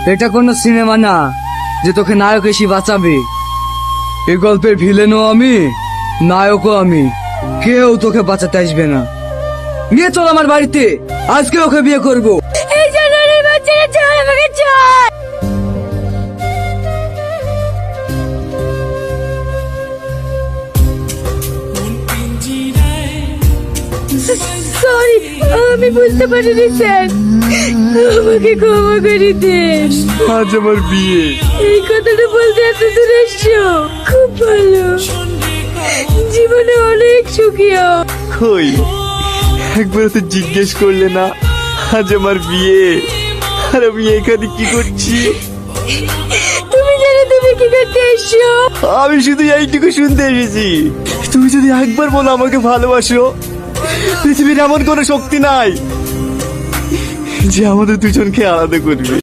এটা কোনো সিনেমা না যে তোকে নায়ক এসে বাঁচাবে। এই গল্পের ভিলেনও আমি, নায়কও আমি। কেউ তোকে বাঁচাতে আসবে না। নিয়ে চল আমার বাড়িতে, আজকে ওকে বিয়ে করবো। এই জানোয়ারের বাচ্চারা ছাড় আমাকে, ছাড়। সরি, আমি বুঝতে পারিনি স্যার, আমাকে ক্ষমা করে দেন। আজ আমার বিয়ে। এই কথাটা বলতে এত দূর এসছো, খুব ভালো। জীবনে অনেক সুখী হও। কই একবার তো জিজ্ঞেস করলে না আজ আমার বিয়ে, আর আমি এখানে কি করছি? তুমি জানো তুমি কি করতে এসছো? আমি শুধু এইটুকু শুনতে এসেছি, তুমি যদি একবার বলো আমাকে ভালোবাসো, পৃথিবীর এমন কোনো শক্তি নাই যে আমাদের দুজনকে আলাদা করবে।